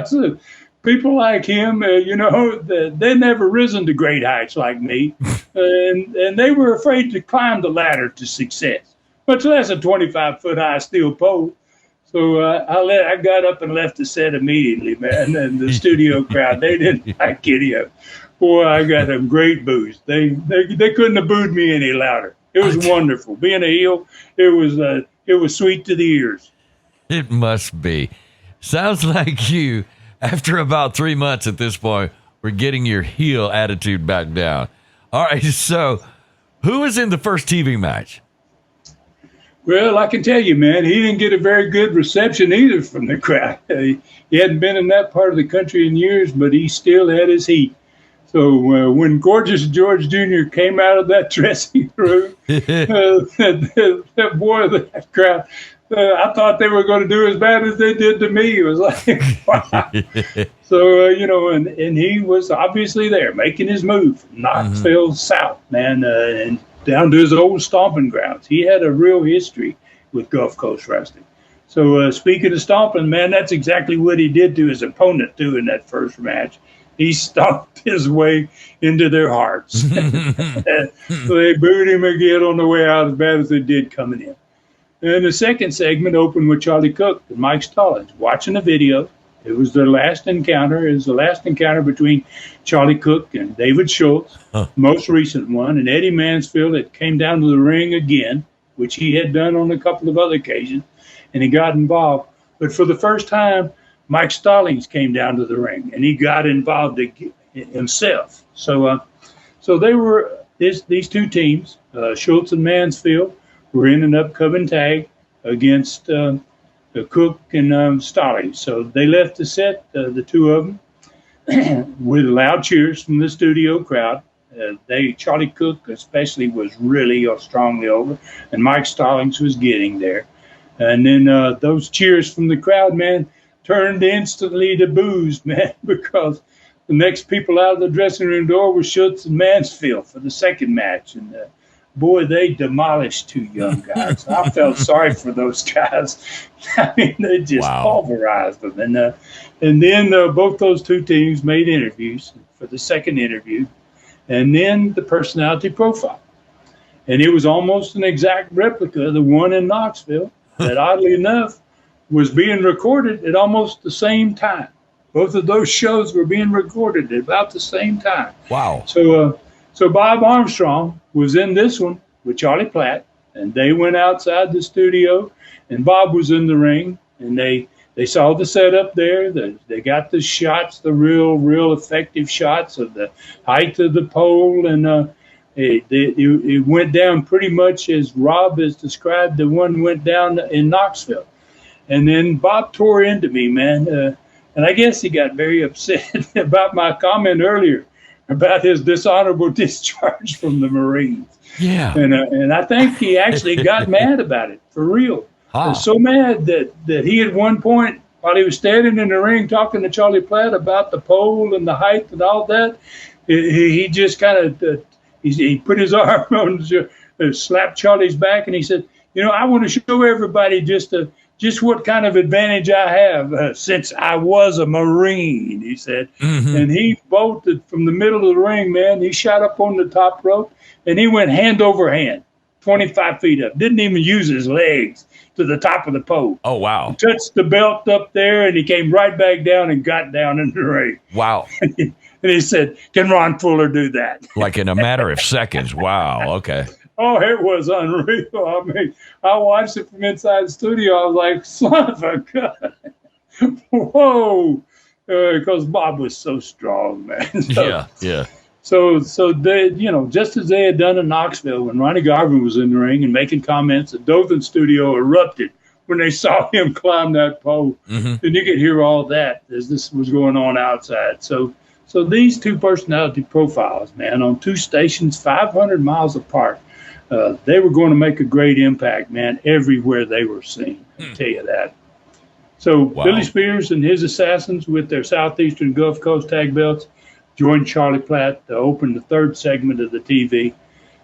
S3: said, people like him, they never risen to great heights like me, and they were afraid to climb the ladder to success, much less a 25-foot high steel pole. So I got up and left the set immediately, man. And the studio crowd, they didn't like any of it. Boy, I got them great boos. They couldn't have booed me any louder. It was wonderful. Being a heel, it was sweet to the ears.
S1: It must be. Sounds like you, after about 3 months at this point, were getting your heel attitude back down. All right, so who was in the first TV match?
S3: Well, I can tell you, man, he didn't get a very good reception either from the crowd. He hadn't been in that part of the country in years, but he still had his heat. So when Gorgeous George Jr. came out of that dressing room, that boy, that crowd, I thought they were going to do as bad as they did to me. It was like, wow. So, and he was obviously there making his move from Knoxville south, man, and down to his old stomping grounds. He had a real history with Gulf Coast wrestling. So speaking of stomping, man, that's exactly what he did to his opponent, too, in that first match. He stomped his way into their hearts. So they booed him again on the way out as bad as they did coming in. And the second segment opened with Charlie Cook and Mike Stallings watching the video. It was their last encounter. It was the last encounter between Charlie Cook and David Schultz, most recent one. And Eddie Mansfield had came down to the ring again, which he had done on a couple of other occasions, and he got involved. But for the first time, Mike Stallings came down to the ring, and he got involved himself. So they were these two teams, Schultz and Mansfield, were in an upcoming tag against Cook and Stallings. So they left the set, the two of them, with loud cheers from the studio crowd. Charlie Cook especially was really strongly over, and Mike Stallings was getting there. And then those cheers from the crowd, man, turned instantly to boos, man, because the next people out of the dressing room door were Schultz and Mansfield for the second match. And boy, they demolished two young guys. I felt sorry for those guys. I mean, they just pulverized them. And then both those two teams made interviews for the second interview, and then the personality profile. And it was almost an exact replica of the one in Knoxville that, oddly enough, was being recorded at almost the same time. Both of those shows were being recorded at about the same time. Wow. So Bob Armstrong was in this one with Charlie Platt, and they went outside the studio, and Bob was in the ring, and they saw the setup there. They got the shots, the real effective shots of the height of the pole, and it went down pretty much as Rob has described the one went down in Knoxville. And then Bob tore into me, man. And I guess he got very upset about my comment earlier about his dishonorable discharge from the Marines. Yeah. And I think he actually got mad about it, for real. He was so mad that he at one point, while he was standing in the ring talking to Charlie Platt about the pole and the height and all that, he just kind of he put his arm on, slapped Charlie's back, and he said, I want to show everybody just what kind of advantage I have since I was a Marine, he said. Mm-hmm. And he bolted from the middle of the ring, man. He shot up on the top rope, and he went hand over hand, 25 feet up. Didn't even use his legs to the top of the pole. Oh, wow. He touched the belt up there, and he came right back down and got down in the ring. Wow. And he said, can Ron Fuller do that?
S1: Like in a matter of seconds. Wow. Okay.
S3: Oh, it was unreal. I mean, I watched it from inside the studio. I was like, son of a gun. Whoa. Because Bob was so strong, man.
S1: Yeah.
S3: So they, just as they had done in Knoxville when Ronnie Garvin was in the ring and making comments, the Dothan studio erupted when they saw him climb that pole. And you could hear all that as this was going on outside. So these two personality profiles, man, on two stations 500 miles apart, they were going to make a great impact, man, everywhere they were seen. I'll tell you that. So
S1: Wow.
S3: Billy Spears and his assassins with their Southeastern Gulf Coast tag belts joined Charlie Platt to open the third segment of the TV.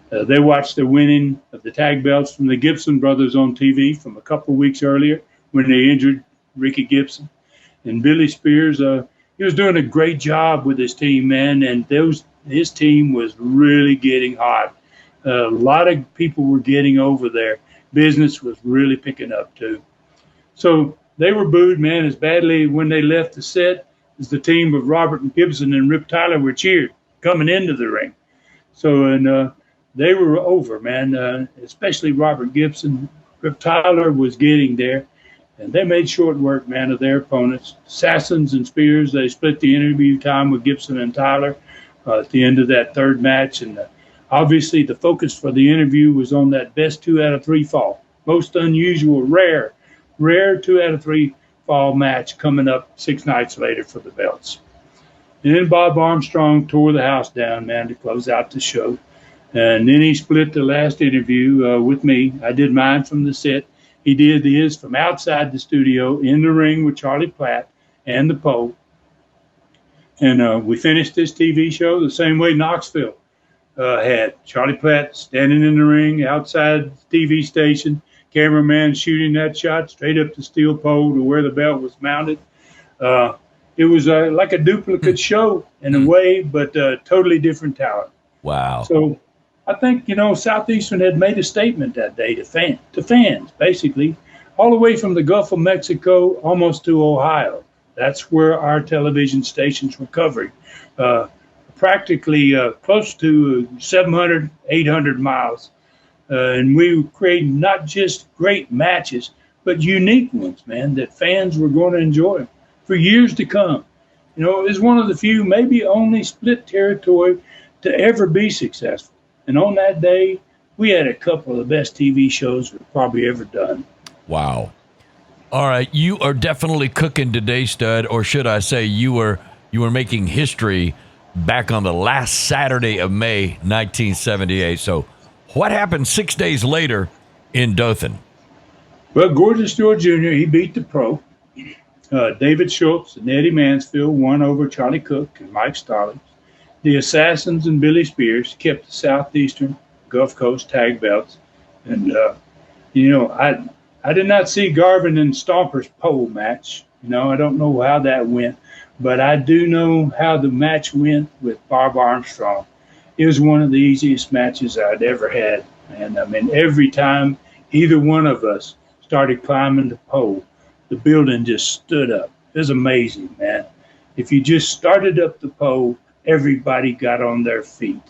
S3: They watched the winning of the tag belts from the Gibson brothers on TV from a couple of weeks earlier when they injured Ricky Gibson. And Billy Spears, he was doing a great job with his team, man, and his team was really getting hot. A lot of people were getting over there. Business was really picking up, too. So they were booed, man, as badly when they left the set as the team of Robert and Gibson and Rip Tyler were cheered coming into the ring. So, and they were over, man, especially Robert Gibson. Rip Tyler was getting there, and they made short work, man, of their opponents. Assassins and Spears, they split the interview time with Gibson and Tyler at the end of that third match. And obviously the focus for the interview was on that best 2 out of 3 fall. Most unusual, rare 2 out of 3 fall match coming up 6 nights later for the belts. And then Bob Armstrong tore the house down, man, to close out the show. And then he split the last interview with me. I did mine from the set. He did his from outside the studio in the ring with Charlie Platt and the pole. And we finished this TV show the same way Knoxville had. Charlie Platt standing in the ring outside the TV station, cameraman shooting that shot straight up the steel pole to where the belt was mounted. It was like a duplicate show in a way, but totally different talent.
S1: Wow.
S3: So I think, Southeastern had made a statement that day to fans, basically, all the way from the Gulf of Mexico almost to Ohio. That's where our television stations were covering. Practically close to 700, 800 miles. And we were creating not just great matches, but unique ones, man, that fans were going to enjoy for years to come. It was one of the few, maybe only split territory to ever be successful. And on that day, we had a couple of the best TV shows we've probably ever done.
S1: Wow. All right, you are definitely cooking today, Stud, or should I say you were making history back on the last Saturday of May, 1978. So what happened 6 days later in Dothan?
S3: Well, Gordon Stewart Jr., he beat the pro. David Schultz and Eddie Mansfield won over Charlie Cook and Mike Stallings. The Assassins and Billy Spears kept the Southeastern Gulf Coast tag belts. And, I did not see Garvin and Stomper's pole match. I don't know how that went, but I do know how the match went with Bob Armstrong. It was one of the easiest matches I'd ever had. And, every time either one of us started climbing the pole, the building just stood up. It was amazing, man. If you just started up the pole, everybody got on their feet.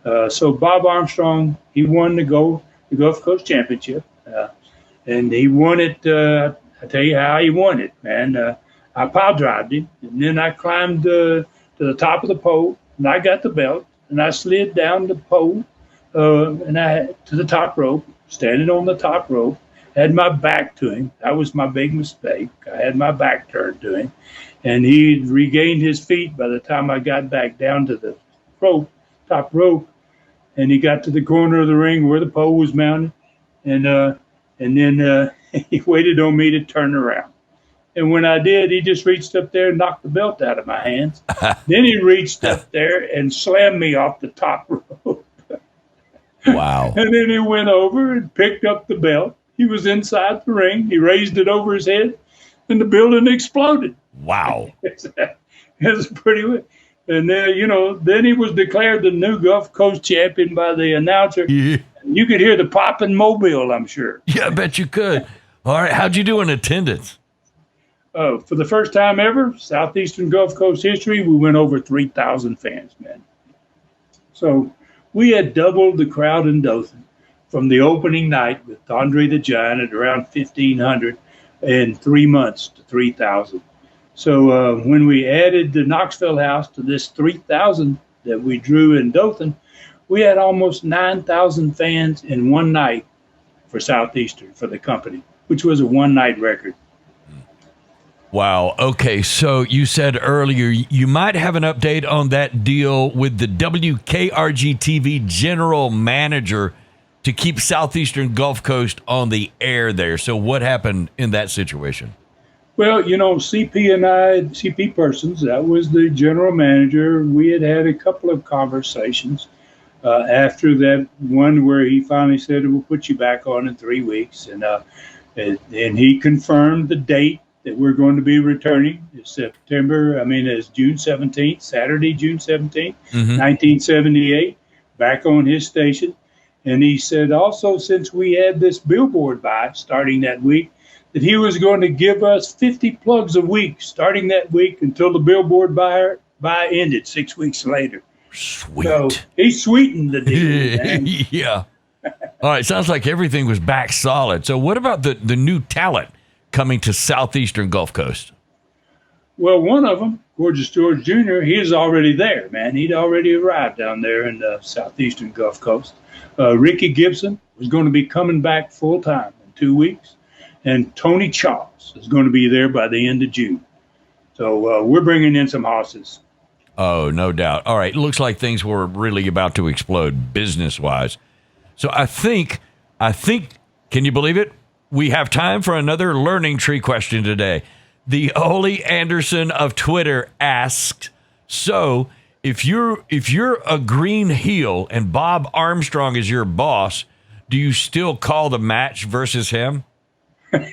S3: So Bob Armstrong, he won the Gulf Coast Championship. And he won it, I'll tell you how he won it, man. I pile drived him, and then I climbed to the top of the pole, and I got the belt, and I slid down the pole to the top rope, standing on the top rope, had my back to him. That was my big mistake. I had my back turned to him, and he regained his feet by the time I got back down to the top rope, and he got to the corner of the ring where the pole was mounted, and then he waited on me to turn around. And when I did, he just reached up there and knocked the belt out of my hands. Then he reached up there and slammed me off the top rope.
S1: Wow.
S3: And then he went over and picked up the belt. He was inside the ring. He raised it over his head, and the building exploded.
S1: Wow.
S3: It was pretty. And then he was declared the new Gulf Coast champion by the announcer.
S1: Yeah.
S3: You could hear the popping mobile, I'm sure.
S1: Yeah, I bet you could. All right, how'd you do in attendance?
S3: For the first time ever, Southeastern Gulf Coast history, we went over 3,000 fans, man. So we had doubled the crowd in Dothan from the opening night with Andre the Giant at around 1,500 in 3 months to 3,000. So when we added the Knoxville house to this 3,000 that we drew in Dothan, we had almost 9,000 fans in one night for Southeastern, for the company, which was a one-night record.
S1: Wow. Okay. So you said earlier you might have an update on that deal with the WKRG TV general manager to keep Southeastern Gulf Coast on the air there. So what happened in that situation?
S3: Well, CP and I, CP Persons, that was the general manager. We had a couple of conversations after that one where he finally said, we'll put you back on in 3 weeks. And he confirmed the date that we're going to be returning. It's June 17th, Saturday, June 17th, 1978, back on his station. And he said also, since we had this billboard buy starting that week, that he was going to give us 50 plugs a week starting that week until the billboard buy ended 6 weeks later.
S1: Sweet.
S3: So he sweetened the deal, man.
S1: Yeah. All right. Sounds like everything was back solid. So what about the new talent coming to Southeastern Gulf Coast?
S3: Well, one of them, Gorgeous George Jr., he is already there, man. He'd already arrived down there in the Southeastern Gulf Coast. Ricky Gibson was going to be coming back full time in 2 weeks. And Tony Charles is going to be there by the end of June. So we're bringing in some horses.
S1: Oh, no doubt. All right. It looks like things were really about to explode business-wise. So I think, can you believe it? We have time for another learning tree question today. The Ole Anderson of Twitter asked, so if you're a green heel and Bob Armstrong is your boss, do you still call the match versus him?
S3: Well,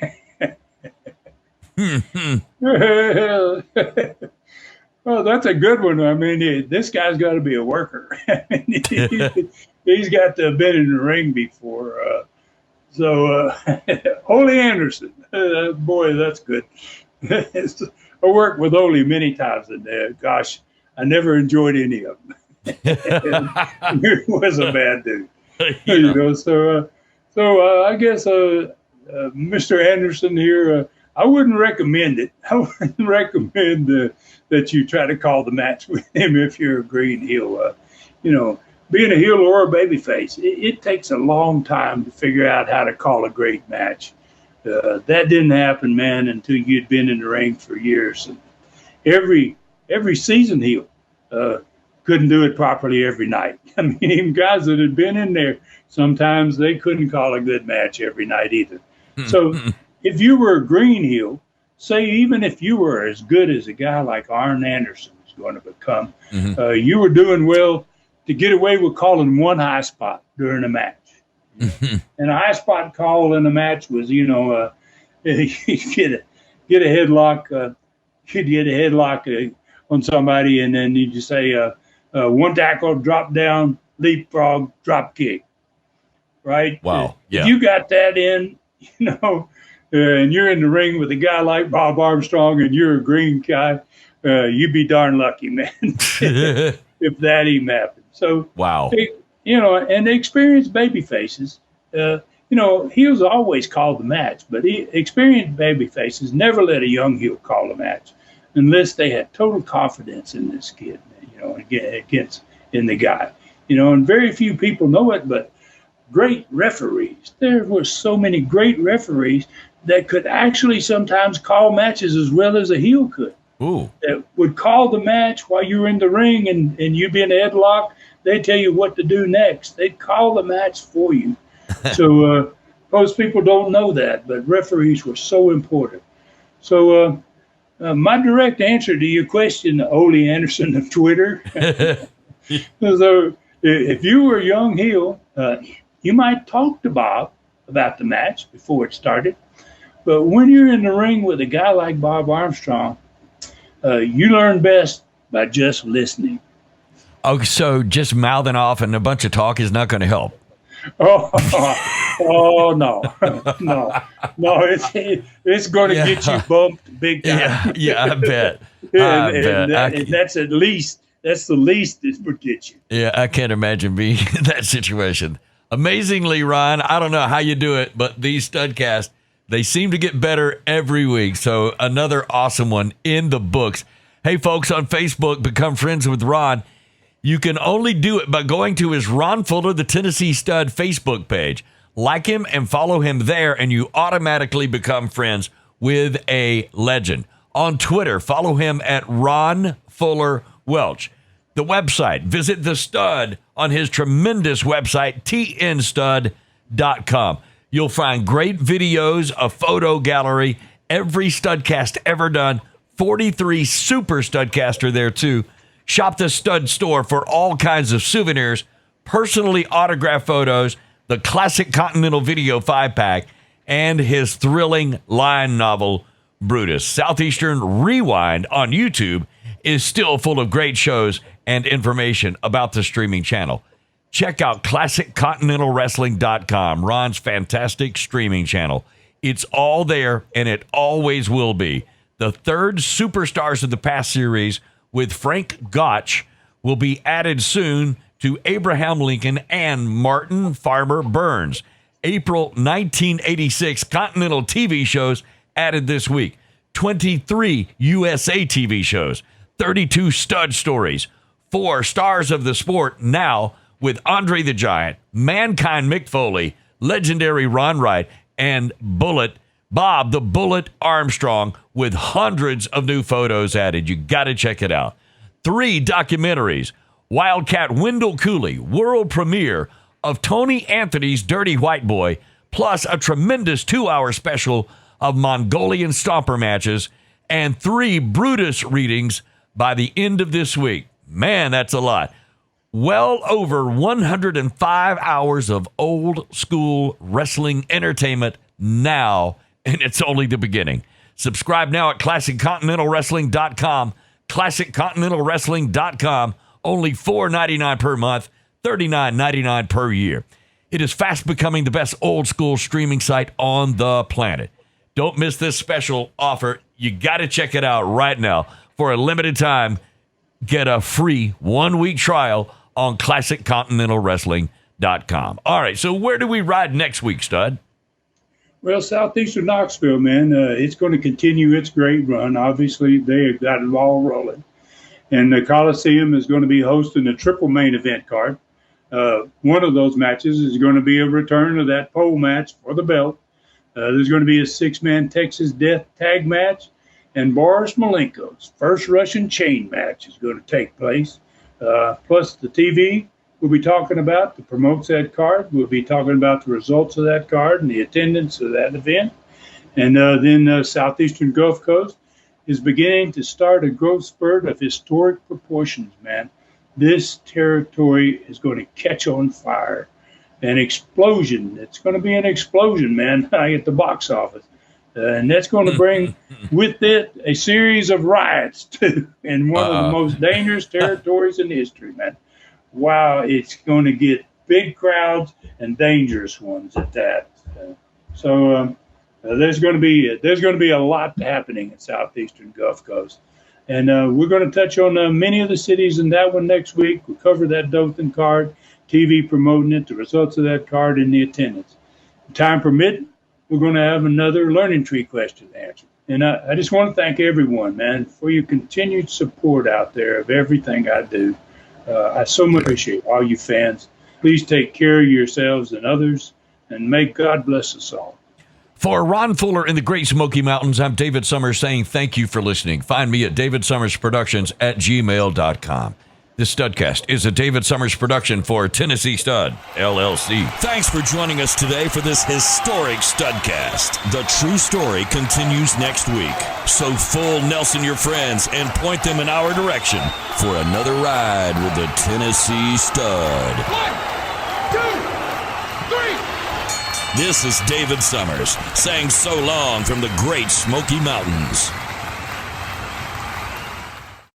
S3: that's a good one. I mean, this guy's got to be a worker. He's got to have been in the ring before. Ole Anderson, boy, that's good. I worked with Ole many times, and gosh, I never enjoyed any of them. He was a bad dude.
S1: Yeah.
S3: So I guess Mr. Anderson here, I wouldn't recommend it. I wouldn't recommend that you try to call the match with him if you're a green heel. Being a heel or a babyface, it takes a long time to figure out how to call a great match. That didn't happen, man, until you'd been in the ring for years. And every seasoned heel couldn't do it properly every night. I mean, even guys that had been in there, sometimes they couldn't call a good match every night either. So if you were a green heel, say even if you were as good as a guy like Arn Anderson was going to become, you were doing well to get away with calling one high spot during a match. And a high spot call in a match was, you get a headlock, you'd get a headlock on somebody, and then you just say one tackle, drop down, leapfrog, drop kick. Right?
S1: Wow. Yeah.
S3: If you got that in, and you're in the ring with a guy like Bob Armstrong and you're a green guy, you'd be darn lucky, man, if that even happened. So,
S1: wow.
S3: And the experienced baby faces, heels always call the match, but experienced baby faces never let a young heel call a match unless they had total confidence in this kid, in the guy. And very few people know it, but great referees. There were so many great referees that could actually sometimes call matches as well as a heel could.
S1: Ooh.
S3: That would call the match while you were in the ring and you'd be in a headlock. They'd tell you what to do next. They'd call the match for you. So most people don't know that, but referees were so important. So my direct answer to your question, Ole Anderson of Twitter, so if you were a young heel, you might talk to Bob about the match before it started. But when you're in the ring with a guy like Bob Armstrong, you learn best by just listening.
S1: Oh, so just mouthing off and a bunch of talk is not going to help.
S3: No. It's going to get you bumped big time.
S1: Yeah, I bet.
S3: And that's the least it would get you.
S1: Yeah, I can't imagine being in that situation. Amazingly, Ryan, I don't know how you do it, but these studcasts, they seem to get better every week. So another awesome one in the books. Hey, folks, on Facebook, become friends with Ron. You can only do it by going to his Ron Fuller, the Tennessee Stud Facebook page. Like him and follow him there, and you automatically become friends with a legend. On Twitter, follow him at Ron Fuller Welch. The website, visit the Stud on his tremendous website, tnstud.com. You'll find great videos, a photo gallery, every Studcast ever done, 43 super Studcaster there too. Shop the Stud store for all kinds of souvenirs, personally autographed photos, the classic Continental Video 5-pack, and his thrilling line novel, Brutus. Southeastern Rewind on YouTube is still full of great shows and information about the streaming channel. Check out ClassicContinentalWrestling.com, Ron's fantastic streaming channel. It's all there, and it always will be. The third Superstars of the Past series with Frank Gotch will be added soon to Abraham Lincoln and Martin Farmer Burns. April 1986 Continental TV shows added this week. 23 USA TV shows, 32 Stud stories, 4 Stars of the Sport now with Andre the Giant, Mankind Mick Foley, legendary Ron Wright, and Bob the Bullet Armstrong with hundreds of new photos added. You got to check it out. 3 documentaries. Wildcat Wendell Cooley, world premiere of Tony Anthony's Dirty White Boy, plus a tremendous 2-hour special of Mongolian Stomper matches, and 3 Brutus readings by the end of this week. Man, that's a lot. Well over 105 hours of old school wrestling entertainment now, and it's only the beginning. Subscribe now at ClassicContinentalWrestling.com, ClassicContinentalWrestling.com. Only $4.99 per month, $39.99 per year. It is fast becoming the best old school streaming site on the planet. Don't miss this special offer. You got to check it out right now. For a limited time, get a free 1-week trial on ClassicContinentalWrestling.com. All right, so where do we ride next week, Stud?
S3: Well, Southeastern Knoxville, man, it's going to continue its great run. Obviously, they have got it all rolling. And the Coliseum is going to be hosting a triple main event card. One of those matches is going to be a return of that pole match for the belt. There's going to be a 6-man Texas Death Tag match. And Boris Malenko's first Russian chain match is going to take place. Plus the TV we'll be talking about that promotes that card. We'll be talking about the results of that card and the attendance of that event. And then Southeastern Gulf Coast is beginning to start a growth spurt of historic proportions, man. This territory is going to catch on fire. An explosion. It's going to be an explosion, man, at the box office. And that's going to bring with it a series of riots, too, in one of the most dangerous territories in history, man. Wow, it's going to get big crowds and dangerous ones at that. There's going to be a lot happening in Southeastern Gulf Coast, and we're going to touch on many of the cities in that one next week. We'll cover that Dothan card, TV promoting it, the results of that card, and the attendance. Time permitting, we're going to have another Learning Tree question to answer. And I just want to thank everyone, man, for your continued support out there of everything I do. I so much appreciate all you fans. Please take care of yourselves and others, and may God bless us all.
S1: For Ron Fuller in the Great Smoky Mountains, I'm David Summers saying thank you for listening. Find me at davidsummersproductions@gmail.com. This Studcast is a David Summers production for Tennessee Stud, LLC.
S4: Thanks for joining us today for this historic Studcast. The true story continues next week. So full Nelson your friends and point them in our direction for another ride with the Tennessee Stud.
S2: 1, 2, 3.
S4: This is David Summers saying so long from the Great Smoky Mountains.